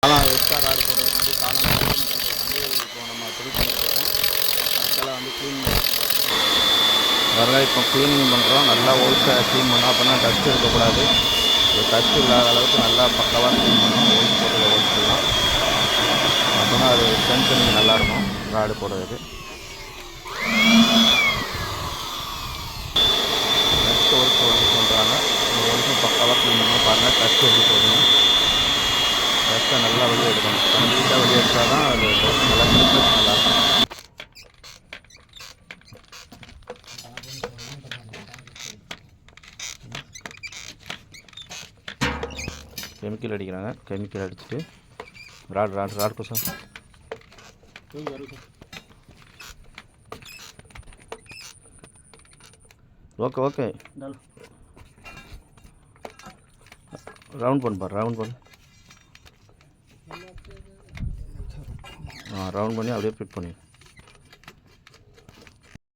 காலம் extra rod போடுறதுக்காண்டி காலம் இப்போ நம்ம ஃபில் பண்ண போகிறோம். அதுக்கெல்லாம் வந்து க்ளீன் வரலாம். இப்போ க்ளீனிங் பண்ணுறோம். நல்லா ஹோல்ஸை க்ளீன் பண்ணோம். அப்போனா டஸ்ட் இருக்கக்கூடாது. டஸ்ட் இல்லாத அளவுக்கு நல்லா பக்காவாக க்ளீன் பண்ணணும். ஹோல்ஸ் போட்டு ஹோல்ஸ் பண்ணலாம். அப்போனா அது ஸ்ட்ரென்த்தனிங் நல்லாயிருக்கும் ராடு போடுறதுக்கு. நெக்ஸ்ட் ஹோல்ஸ் பண்ணுறாங்க. இந்த ஹோல்ஸும் பக்காவாக க்ளீன் பண்ணணும். பாருங்கள் டஸ்ட் எப்படி போடணும். டஸ்ட்டை நல்லா வெளியே எடுக்கணும். கம்ப்ளீட்டாக வெளியே எடுத்தால் தான் அது நல்லா கிளிப்னஸ் நல்லாயிருக்கும். கெமிக்கல் அடிக்கிறாங்க. கெமிக்கல் அடிச்சுட்டு ராட் கோசம் ஓகே ரவுண்ட் பண்ணு ரவுண்ட் பண்ணு. ரவுண்ட் பண்ணி அப்படியே ஃபிட் பண்ணி